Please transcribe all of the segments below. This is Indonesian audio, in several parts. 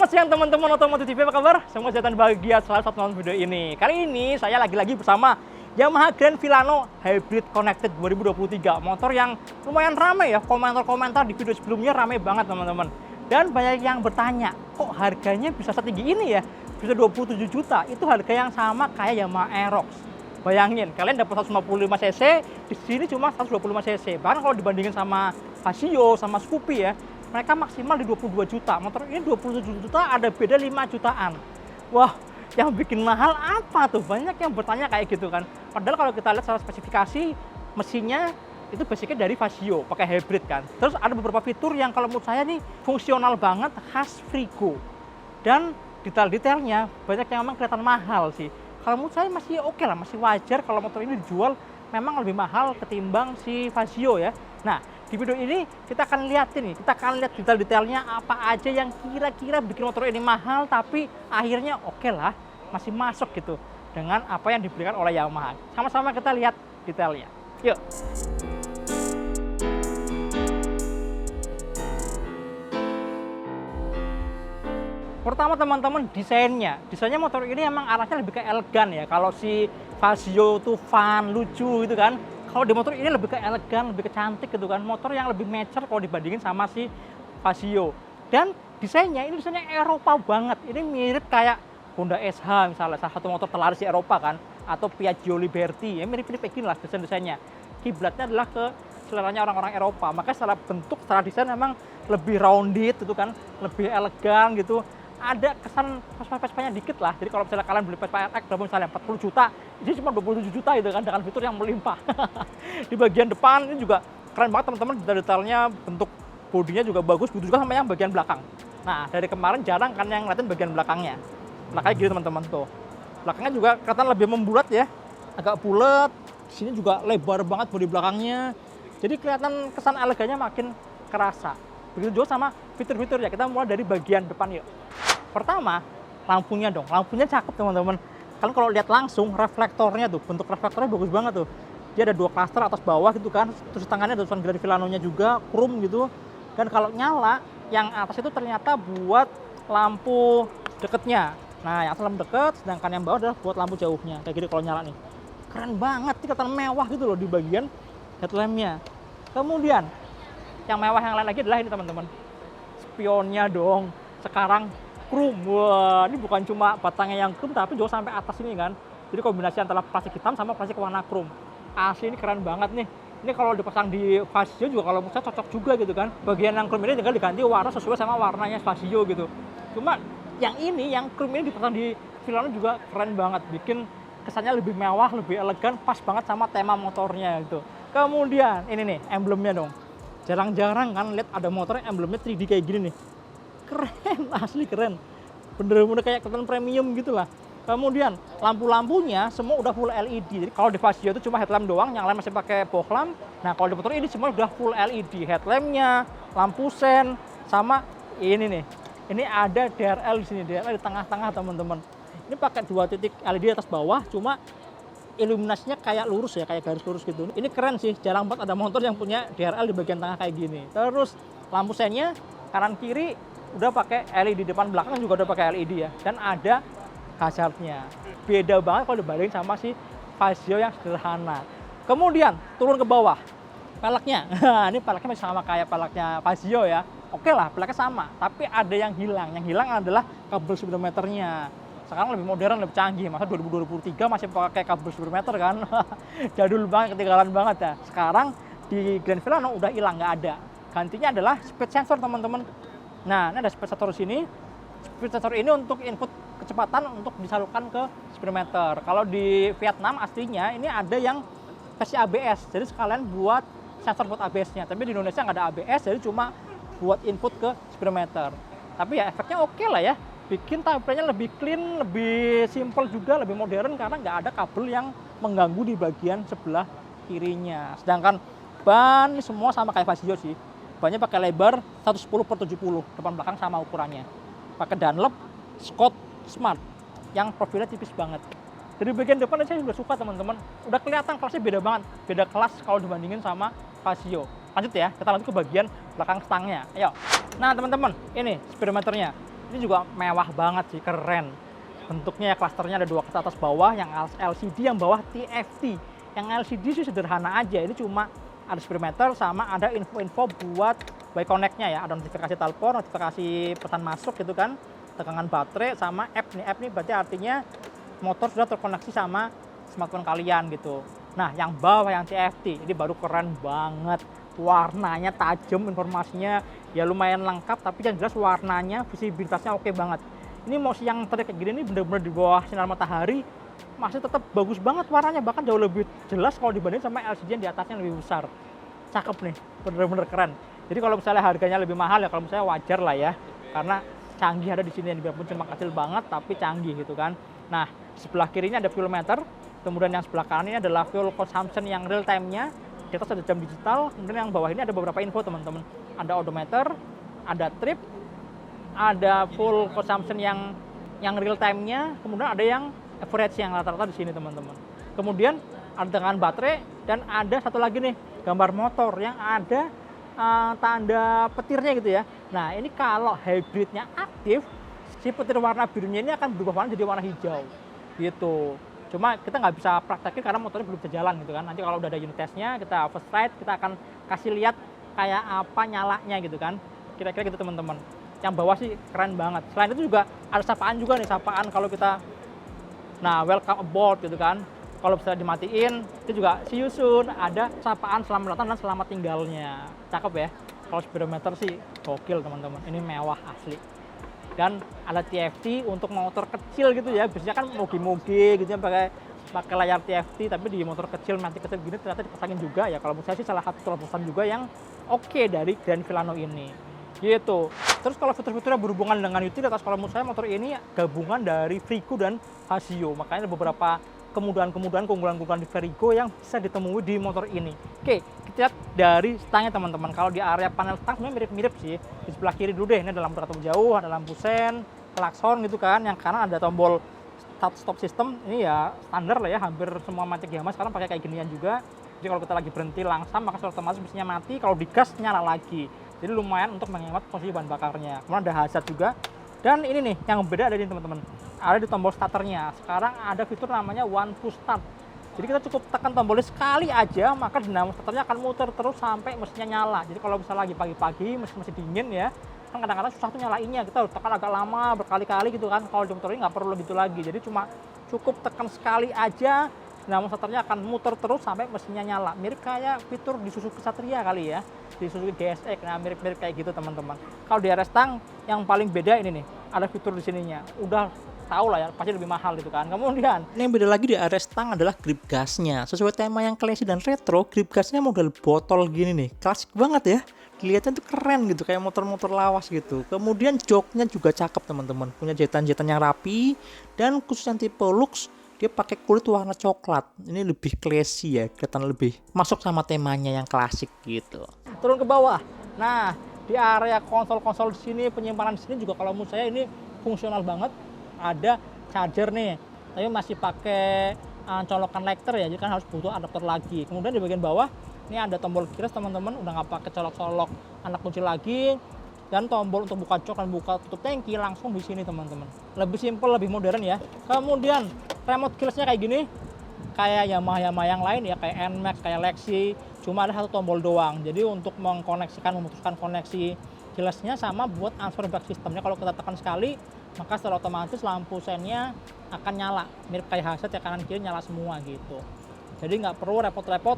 Selamat siang teman-teman Otomotif TV, apa kabar? Semoga sehat dan bahagia selalu saat nonton video ini. Kali ini saya lagi-lagi bersama Yamaha Grand Filano Hybrid Connected 2023. Motor yang lumayan ramai ya, komentar-komentar di video sebelumnya ramai banget teman-teman. Dan banyak yang bertanya, kok harganya bisa setinggi ini ya? Bisa 27 juta, itu harga yang sama kayak Yamaha Aerox. Bayangin, kalian dapat 155 cc, di sini cuma 125 cc. Bahkan kalau dibandingin sama Casio, sama Scoopy ya, mereka maksimal di 22 juta. Motor ini 27 juta, ada beda 5 jutaan. Wah, yang bikin mahal apa tuh? Banyak yang bertanya kayak gitu kan. Padahal kalau kita lihat secara spesifikasi, mesinnya itu basicnya dari Casio, pakai hybrid kan. Terus ada beberapa fitur yang kalau menurut saya nih fungsional banget, khas Frigo. Dan detail-detailnya banyak yang memang kelihatan mahal sih. Kalau menurut saya masih oke lah, masih wajar kalau motor ini dijual memang lebih mahal ketimbang si Casio ya. Nah, di video ini kita akan lihat detail-detailnya apa aja yang kira-kira bikin motor ini mahal, tapi akhirnya oke lah, masih masuk gitu dengan apa yang diberikan oleh Yamaha. Sama-sama kita lihat detailnya. Yuk. Pertama teman-teman, desainnya motor ini emang arahnya lebih ke elegan ya. Kalau si Casio tuh fun, lucu gitu kan. Kalau di motor ini lebih ke elegan, lebih ke cantik gitu kan. Motor yang lebih mature kalau dibandingin sama si Casio. Dan desainnya Eropa banget. Ini mirip kayak Honda SH misalnya, salah satu motor terlaris di Eropa kan. Atau Piaggio Liberty, ya mirip-mirip kayak gini lah desain-desainnya. Kiblatnya adalah ke seleranya orang-orang Eropa. Makanya secara bentuk, secara desain memang lebih rounded gitu kan. Lebih elegan gitu. Ada kesan Vespa-Vespanya dikit lah. Jadi kalau misalnya kalian beli Vespa RX berapa misalnya 40 juta, ini cuma 27 juta gitu kan, dengan fitur yang melimpah. Di bagian depan ini juga keren banget teman-teman, detail-detailnya, bentuk bodinya juga bagus, begitu juga sama yang bagian belakang. Nah, dari kemarin jarang kan yang ngeliatin bagian belakangnya. Belakangnya gitu teman-teman tuh. Belakangnya juga kelihatan lebih membulat ya, agak bulat. Di sini juga lebar banget bodi belakangnya. Jadi kelihatan kesan elegannya makin kerasa. Begitu juga sama fitur-fiturnya. Kita mulai dari bagian depan yuk. Pertama, lampunya dong. Lampunya cakep teman-teman. Kalian kalau lihat langsung reflektornya tuh, bentuk reflektornya bagus banget tuh. Dia ada dua klaster atas bawah gitu kan. Terus tangannya ada tulisan Grand Filano-nya juga, chrome gitu. Dan kalau nyala, yang atas itu ternyata buat lampu deketnya. Nah, yang atas lampu deket, sedangkan yang bawah adalah buat lampu jauhnya. Kayak gini kalau nyala nih. Keren banget, ini kelihatan mewah gitu loh di bagian headlampnya. Kemudian, yang mewah yang lain lagi adalah ini teman-teman. Spionnya dong. Sekarang chrome. Wah, ini bukan cuma batangnya yang chrome, tapi juga sampai atas ini kan. Jadi kombinasi antara plastik hitam sama plastik warna chrome. Asli ini keren banget nih. Ini kalau dipasang di Casio juga kalau menurut saya cocok juga gitu kan. Bagian yang chrome ini tinggal diganti warna sesuai sama warnanya Casio gitu. Cuma yang ini, yang chrome ini dipasang di Filano juga keren banget. Bikin kesannya lebih mewah, lebih elegan, pas banget sama tema motornya gitu. Kemudian ini nih emblemnya dong. Jarang-jarang kan lihat ada motor yang emblemnya 3D kayak gini nih. Keren, asli keren. Bener-bener kayak kelihatan premium gitu lah. Kemudian lampu-lampunya semua udah full LED. Jadi kalau di Casio itu cuma headlamp doang, yang lain masih pakai fog lamp. Nah kalau di motor ini semua udah full LED. Headlampnya, lampu sen, sama ini nih. Ini ada DRL di sini, DRL di tengah-tengah teman-teman. Ini pakai 2 titik LED atas bawah, cuma iluminasinya kayak lurus ya, kayak garis lurus gitu. Ini keren sih, jarang banget ada motor yang punya DRL di bagian tengah kayak gini. Terus lampu sennya kanan kiri udah pakai LED, depan belakang juga udah pakai LED ya, dan ada hazardnya. Beda banget kalau dibandingin sama si Casio yang sederhana. Kemudian turun ke bawah, peleknya. Ini peleknya masih sama kayak peleknya Casio ya. Oke lah, peleknya sama, tapi ada yang hilang. Yang hilang adalah kabel speedometernya. Sekarang lebih modern, lebih canggih. Masa 2023 masih pakai kabel speedometer kan? Jadul banget, ketinggalan banget ya. Sekarang di Grand Filano udah hilang, nggak ada. Gantinya adalah speed sensor teman-teman. Nah, ini ada speed sensor di sini. Speed sensor ini untuk input kecepatan untuk disalurkan ke speedometer. Kalau di Vietnam aslinya ini ada yang versi ABS. Jadi sekalian buat sensor buat ABS-nya. Tapi di Indonesia nggak ada ABS, jadi cuma buat input ke speedometer. Tapi ya efeknya oke lah ya. Bikin tampilnya lebih clean, lebih simple juga, lebih modern karena nggak ada kabel yang mengganggu di bagian sebelah kirinya. Sedangkan ban semua sama kayak Casio sih. Bannya pakai lebar 110/70, depan belakang sama ukurannya. Pakai Dunlop Scott Smart yang profilnya tipis banget. Dari bagian depan saya juga suka teman-teman. Udah kelihatan kelasnya beda banget, beda kelas kalau dibandingin sama Casio. Lanjut ya, kita lanjut ke bagian belakang stangnya. Ayo. Nah teman-teman, ini speedometernya. Ini juga mewah banget sih, keren. Bentuknya ya klasternya ada 2 ke atas bawah, yang LCD, yang bawah TFT. Yang LCD sih sederhana aja, ini cuma ada speedometer sama ada info-info buat by connect-nya ya, ada notifikasi telepon, notifikasi pesan masuk gitu kan, tegangan baterai sama app nih. App nih berarti artinya motor sudah terkoneksi sama smartphone kalian gitu. Nah, yang bawah yang TFT ini baru keren banget. Warnanya tajam, informasinya ya lumayan lengkap, tapi yang jelas warnanya, visibilitasnya oke banget. Ini mau siang terik kayak gini nih, bener-bener di bawah sinar matahari masih tetap bagus banget warnanya, bahkan jauh lebih jelas kalau dibanding sama LCD yang di atasnya lebih besar. Cakep nih, bener-bener keren. Jadi kalau misalnya harganya lebih mahal ya kalau misalnya wajar lah ya, karena canggih ada di sini, yang biarpun cuma kecil banget tapi canggih gitu kan. Nah, sebelah kirinya ada fuel meter, kemudian yang sebelah kanan ini adalah fuel consumption yang real time-nya. Di atas ada jam digital, kemudian yang bawah ini ada beberapa info teman-teman. Ada odometer, ada trip, ada full consumption yang real time-nya, kemudian ada yang average yang rata-rata di sini teman-teman. Kemudian ada dengan baterai dan ada satu lagi nih gambar motor yang ada tanda petirnya gitu ya. Nah ini kalau hybridnya aktif, si petir warna birunya ini akan berubah warna jadi warna hijau gitu. Cuma kita nggak bisa praktekin karena motornya belum bisa jalan gitu kan. Nanti kalau udah ada unit testnya, kita first ride, kita akan kasih lihat kayak apa nyalanya gitu kan. Kira-kira gitu teman-teman. Yang bawah sih keren banget. Selain itu juga ada sapaan juga nih, sapaan kalau kita, nah welcome aboard gitu kan. Kalau bisa dimatiin, itu juga see you soon, ada sapaan selamat datang dan selamat tinggalnya. Cakep ya. Kalau speedometer sih gokil teman-teman. Ini mewah asli. Dan ada TFT untuk motor kecil gitu ya. Biasanya kan moge-moge gitu ya pakai layar TFT, tapi di motor kecil nanti kecil gini ternyata dipasangin juga ya. Kalau menurut saya sih salah satu terobosan juga yang oke dari Grand Filano ini. Gitu. Terus kalau fitur-fiturnya berhubungan dengan utilitas, kalau menurut saya motor ini gabungan dari Frigo dan Casio. Makanya ada beberapa kemudahan-kemudahan, keunggulan-keunggulan di Frigo yang bisa ditemui di motor ini. Oke, kita lihat dari stangnya teman-teman. Kalau di area panel stang sebenarnya mirip-mirip sih. Di sebelah kiri dulu deh, ini ada lampu ratu jauh, ada lampu sen, klakson gitu kan. Yang kanan ada tombol start stop system. Ini ya standar lah ya, hampir semua Matic Yamaha sekarang pakai kayak ginian juga. Jadi kalau kita lagi berhenti langsam, maka secara otomatis mesinnya mati, kalau digas nyala lagi. Jadi lumayan untuk menghemat posisi bahan bakarnya. Kemudian ada hazard juga. Dan ini nih yang beda ada di teman-teman. Ada di tombol starternya. Sekarang ada fitur namanya one push start. Jadi kita cukup tekan tombolnya sekali aja, maka dinamo starternya akan muter terus sampai mesinnya nyala. Jadi kalau misalnya lagi pagi-pagi, mesin masih dingin ya, kan kadang-kadang susah tuh nyalainnya. Kita harus tekan agak lama, berkali-kali gitu kan. Kalau di motor ini nggak perlu gitu lagi. Jadi cuma cukup tekan sekali aja, dinamo starternya akan muter terus sampai mesinnya nyala. Mirip kayak fitur di Suzuki Satria kali ya, di Suzuki GSX. Nah mirip-mirip kayak gitu teman-teman. Kalau di RS Stang yang paling beda ini nih, ada fitur di sininya. Udah tahu lah ya, pasti lebih mahal gitu kan. Kemudian Yang beda lagi di area stang adalah grip gasnya. Sesuai tema yang classy dan retro, grip gasnya model botol gini nih. Klasik banget ya. Dilihatnya tuh keren gitu, kayak motor-motor lawas gitu. Kemudian joknya juga cakep teman-teman. Punya jahitan-jahitan yang rapi. Dan khusus yang tipe Lux, dia pakai kulit warna coklat. Ini lebih classy ya, kelihatan lebih masuk sama temanya yang klasik gitu. turun ke bawah. Nah, di area konsol-konsol di sini, penyimpanan di sini juga kalau menurut saya ini fungsional banget. Ada charger nih, tapi masih pakai colokan Lecter ya, jadi kan harus butuh adapter lagi. Kemudian di bagian bawah ini ada tombol keyless teman-teman, udah nggak pakai colok-colok anak kunci lagi, dan tombol untuk buka jok dan buka tutup tangki langsung di sini teman-teman. Lebih simple, lebih modern ya. Kemudian remote keylessnya kayak gini, kayak Yamaha yang lain ya, kayak NMAX, kayak Lexi, cuma ada satu tombol doang. Jadi untuk memutuskan koneksi keylessnya sama buat transfer back sistemnya, kalau kita tekan sekali maka secara otomatis lampu sennya akan nyala, mirip kayak headset ya, kanan kiri nyala semua gitu. Jadi nggak perlu repot-repot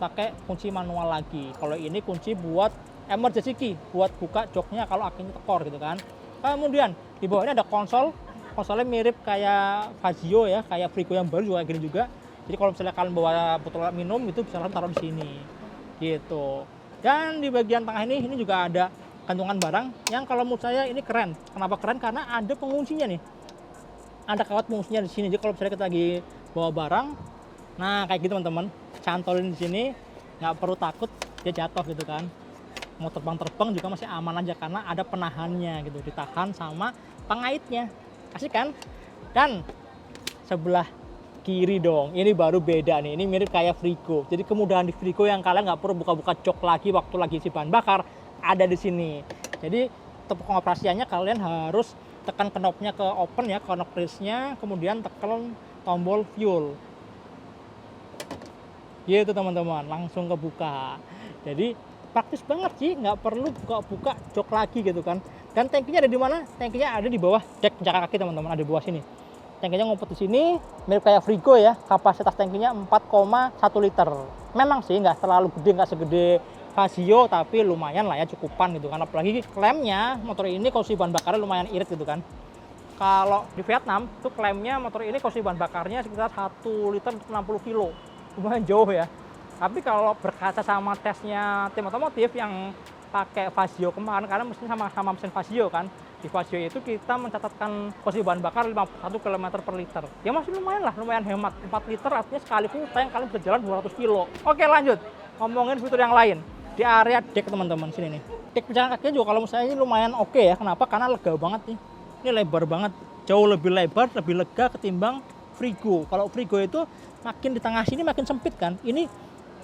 pakai kunci manual lagi. Kalau ini kunci buat emergency key, buat buka joknya kalau akinya tekor gitu kan. Kemudian di bawah ini ada konsolnya mirip kayak Fazio ya, kayak Frigo yang baru juga kayak gini juga. Jadi kalau misalnya kalian bawa botol minum itu bisa langsung taruh di sini gitu. Dan di bagian tengah ini juga ada kantongan barang yang kalau menurut saya ini keren. Kenapa keren? Karena ada penguncinya nih. Ada kawat penguncinya di sini. Jadi kalau misalnya kita lagi bawa barang, nah kayak gitu teman-teman, cantolin di sini, nggak perlu takut dia jatuh gitu kan. Mau terbang-terbang juga masih aman aja karena ada penahannya gitu, ditahan sama pengaitnya. Asik kan? Dan sebelah kiri dong, ini baru beda nih. Ini mirip kayak Frigo. Jadi kemudahan di Frigo yang kalian nggak perlu buka-buka jok lagi waktu lagi isi bahan bakar, ada di sini. Jadi untuk pengoperasiannya kalian harus tekan knopnya ke open ya, knob raise-nya, kemudian tekan tombol fuel. Gitu teman-teman, langsung kebuka. Jadi praktis banget sih, nggak perlu buka-buka jok lagi gitu kan. Dan tangkinya ada di mana? Tangkinya ada di bawah dek penjaga kaki teman-teman, ada di bawah sini. Tangkinya ngumpet di sini, mirip kayak Frigo ya. Kapasitas tangkinya 4,1 liter. Memang sih nggak terlalu gede, nggak segede Vasio, tapi lumayan lah ya, cukupan gitu kan. Apalagi klemnya motor ini konsumsi bahan bakarnya lumayan irit gitu kan. Kalau di Vietnam tuh klemnya motor ini konsumsi bahan bakarnya sekitar 1 liter 60 kilo. Lumayan jauh ya. Tapi kalau berkaca sama tesnya tim otomotif yang pakai Vasio kemarin, karena mesin sama mesin Vasio kan. Di Vasio itu kita mencatatkan konsumsi bahan bakar 51 km per liter. Ya masih lumayan lah, lumayan hemat. 4 liter artinya sekali full tank kalian bisa jalan 200 kilo. Oke lanjut, ngomongin fitur yang lain. Di area deck teman-teman, sini nih. Deck pejalan kakinya juga kalau misalnya ini lumayan oke ya. Kenapa? Karena lega banget nih. Ini lebar banget. Jauh lebih lebar, lebih lega ketimbang Frigo. Kalau Frigo itu makin di tengah sini makin sempit kan. Ini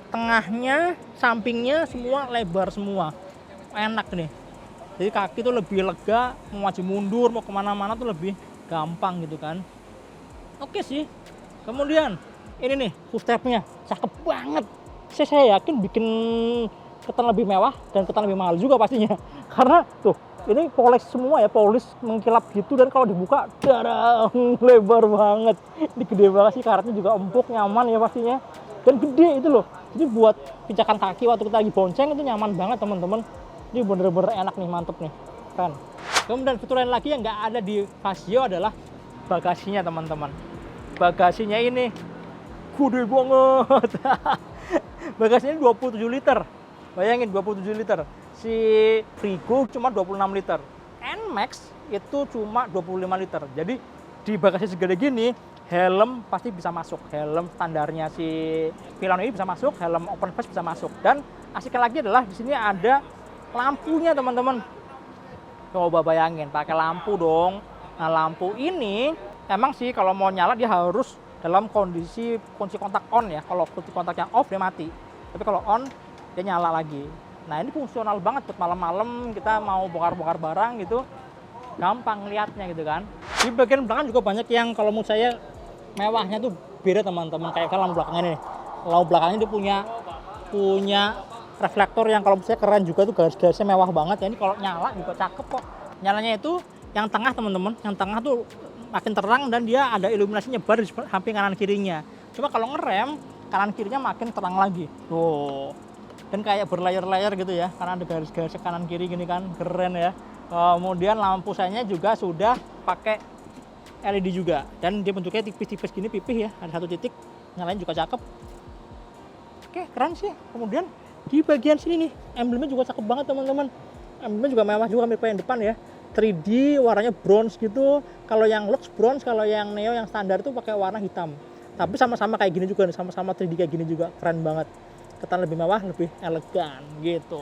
tengahnya, sampingnya semua lebar semua. Enak nih. Jadi kaki tuh lebih lega, mau maju mundur, mau kemana-mana tuh lebih gampang gitu kan. Oke sih. Kemudian ini nih, footstepnya cakep banget. Saya yakin bikin ketan lebih mewah dan ketan lebih mahal juga pastinya. Karena tuh, ini polish semua ya, polish mengkilap gitu, dan kalau dibuka darah lebar banget. Ini gede banget sih, karetnya juga empuk, nyaman ya pastinya. Dan gede itu loh. Jadi buat pijakan kaki waktu kita lagi bonceng itu nyaman banget teman-teman. Ini bener-bener enak nih, mantep nih, keren. Kemudian fitur lain lagi yang nggak ada di Vasio adalah bagasinya teman-teman. Bagasinya ini gede banget. Bagasinya 27 liter. Bayangin 27 liter. Si Frigo cuma 26 liter. Nmax itu cuma 25 liter. Jadi di bagasi segede gini, helm pasti bisa masuk. Helm standarnya si Filano ini bisa masuk, helm open face bisa masuk. Dan asiknya lagi adalah di sini ada lampunya teman-teman. Coba bayangin pakai lampu dong. Nah, lampu ini emang sih kalau mau nyala dia harus dalam kondisi kunci kontak on ya. Kalau kunci kontaknya off dia mati. Tapi kalau on dia nyala lagi. Nah, ini fungsional banget buat malam-malam kita mau bongkar-bongkar barang gitu. Gampang lihatnya gitu kan. Di bagian belakang juga banyak yang kalau menurut saya mewahnya tuh beda teman-teman. Kayak lampu belakangnya nih. Lampu belakangnya dia punya reflektor yang kalau menurut saya keren juga tuh, garis-garisnya mewah banget ya. Ini kalau nyala juga cakep kok. Nyalanya itu yang tengah teman-teman. Yang tengah tuh makin terang dan dia ada iluminasi nyebar di samping kanan kirinya. Cuma kalau ngerem kanan kirinya makin terang lagi. Tuh. Dan kayak berlayar-layar gitu ya, karena ada garis-garis kanan kiri gini kan, keren ya. Kemudian lampu sayanya juga sudah pakai LED juga, dan dia bentuknya tipis-tipis gini, pipih ya, ada satu titik, nyalain juga cakep. Oke, keren sih. Kemudian di bagian sini nih, emblemnya juga cakep banget teman-teman. Emblemnya juga mewah juga, mirip yang depan ya. 3D, warnanya bronze gitu. Kalau yang Lux bronze, kalau yang Neo yang standar itu pakai warna hitam. Tapi sama-sama kayak gini juga nih, sama-sama 3D kayak gini juga, keren banget. Ketan lebih mewah, lebih elegan gitu.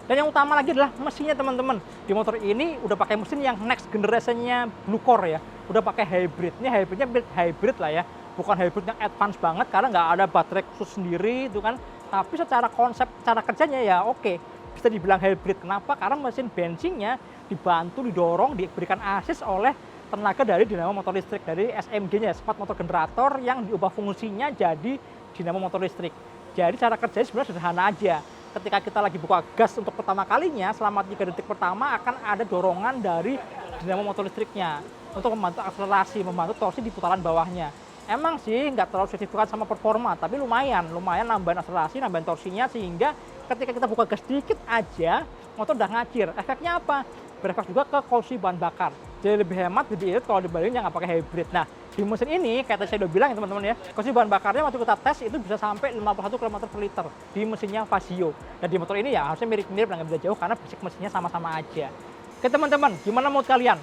Dan yang utama lagi adalah mesinnya teman-teman. Di motor ini udah pakai mesin yang next generation-nya Blue Core ya. Udah pakai hybrid. Ini hybridnya hybrid lah ya. Bukan hybrid yang advance banget karena nggak ada baterai khusus sendiri itu kan. Tapi secara konsep, cara kerjanya ya oke. Bisa dibilang hybrid. Kenapa? Karena mesin bensinnya dibantu, didorong, diberikan assist oleh tenaga dari dinamo motor listrik, dari SMG-nya, smart motor generator yang diubah fungsinya jadi dinamo motor listrik. Jadi cara kerjanya sebenarnya sederhana aja. Ketika kita lagi buka gas untuk pertama kalinya, selama 3 detik pertama akan ada dorongan dari dinamo motor listriknya untuk membantu akselerasi, membantu torsi di putaran bawahnya. Emang sih nggak terlalu signifikan sama performa, tapi lumayan nambahin akselerasi, nambahin torsinya, sehingga ketika kita buka gas dikit aja, motor udah ngacir. Efeknya apa? Berefek juga ke konsumsi bahan bakar. Jadi lebih hemat, lebih irit kalau dibandingin yang nggak pakai hybrid. Nah, di mesin ini, kayak tadi saya udah bilang ya teman-teman ya, konsumsi bahan bakarnya waktu kita tes itu bisa sampai 51 km per liter di mesinnya Vasio. Dan di motor ini ya harusnya mirip-mirip, nggak beda jauh karena basic mesinnya sama-sama aja. Oke teman-teman, gimana menurut kalian?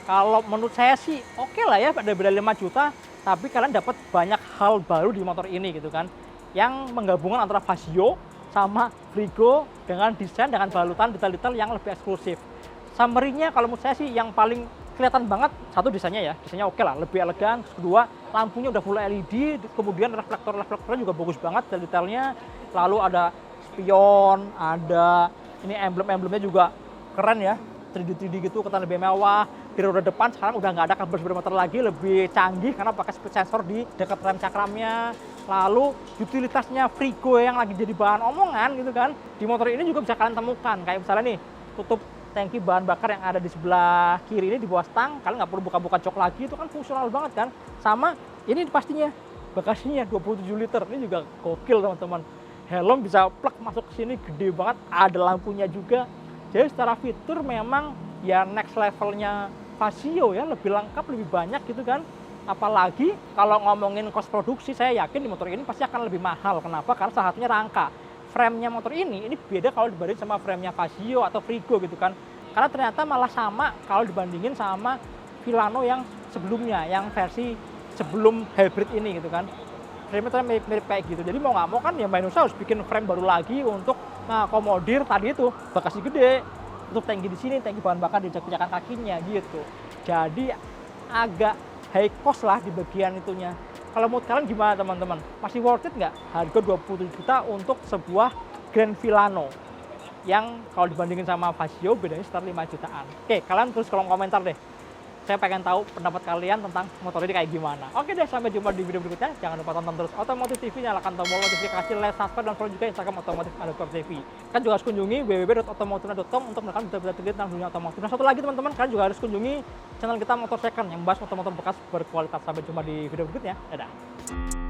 Kalau menurut saya sih oke lah ya, ada beda 5 juta, tapi kalian dapat banyak hal baru di motor ini gitu kan. Yang menggabungkan antara Vasio sama Frigo dengan desain, dengan balutan detail-detail yang lebih eksklusif. Summary-nya kalau menurut saya sih yang paling kelihatan banget, satu desainnya oke lah, lebih elegan. Kedua, lampunya udah full LED, kemudian reflektornya juga bagus banget detailnya. Lalu ada spion, ada ini emblem-emblemnya juga keren ya. 3D gitu, kelihatan lebih mewah. Di roda depan sekarang udah nggak ada kabel speedometer lagi, lebih canggih karena pakai speed sensor di dekat rem cakramnya. Lalu utilitasnya Frigo yang lagi jadi bahan omongan gitu kan, di motor ini juga bisa kalian temukan. Kayak misalnya nih, tutup tangki bahan bakar yang ada di sebelah kiri ini di bawah stang, kalian nggak perlu buka-buka jok lagi, itu kan fungsional banget kan. Sama ini pastinya bagasinya 27 liter, ini juga gokil teman-teman. Helm bisa plug masuk ke sini, gede banget, ada lampunya juga. Jadi secara fitur memang ya next levelnya Vasio ya, lebih lengkap, lebih banyak gitu kan. Apalagi kalau ngomongin cost produksi, saya yakin di motor ini pasti akan lebih mahal. Kenapa? Karena salah satunya rangka. Frame-nya motor ini beda kalau dibanding sama frame-nya Vasio atau Frigo gitu kan. Karena ternyata malah sama kalau dibandingin sama Filano yang sebelumnya, yang versi sebelum hybrid ini gitu kan. Frame-nya mirip kayak gitu. Jadi mau nggak mau kan ya Manusa harus bikin frame baru lagi untuk mengakomodir tadi itu bagasi gede, untuk tangki di sini, tangki bahan bakar di pijakan kakinya gitu. Jadi agak high cost lah di bagian itunya. Kalau menurut kalian gimana teman-teman? Masih worth it nggak harga 27 juta untuk sebuah Grand Filano yang kalau dibandingin sama Vasio bedanya sekitar 5 jutaan? Oke, kalian tulis kolom komentar deh. Saya pengen tahu pendapat kalian tentang motor ini kayak gimana. Oke deh, sampai jumpa di video berikutnya. Jangan lupa tonton terus Otomotif TV, nyalakan tombol notifikasi, like, subscribe, dan follow juga Instagram otomotif_tv. Kan juga harus kunjungi www.otomotifna.com untuk menekan berita-berita terkini tentang dunia otomotif. Nah, satu lagi teman-teman, kalian juga harus kunjungi channel kita Motor Second yang membahas motor-motor bekas berkualitas. Sampai jumpa di video berikutnya. Dadah.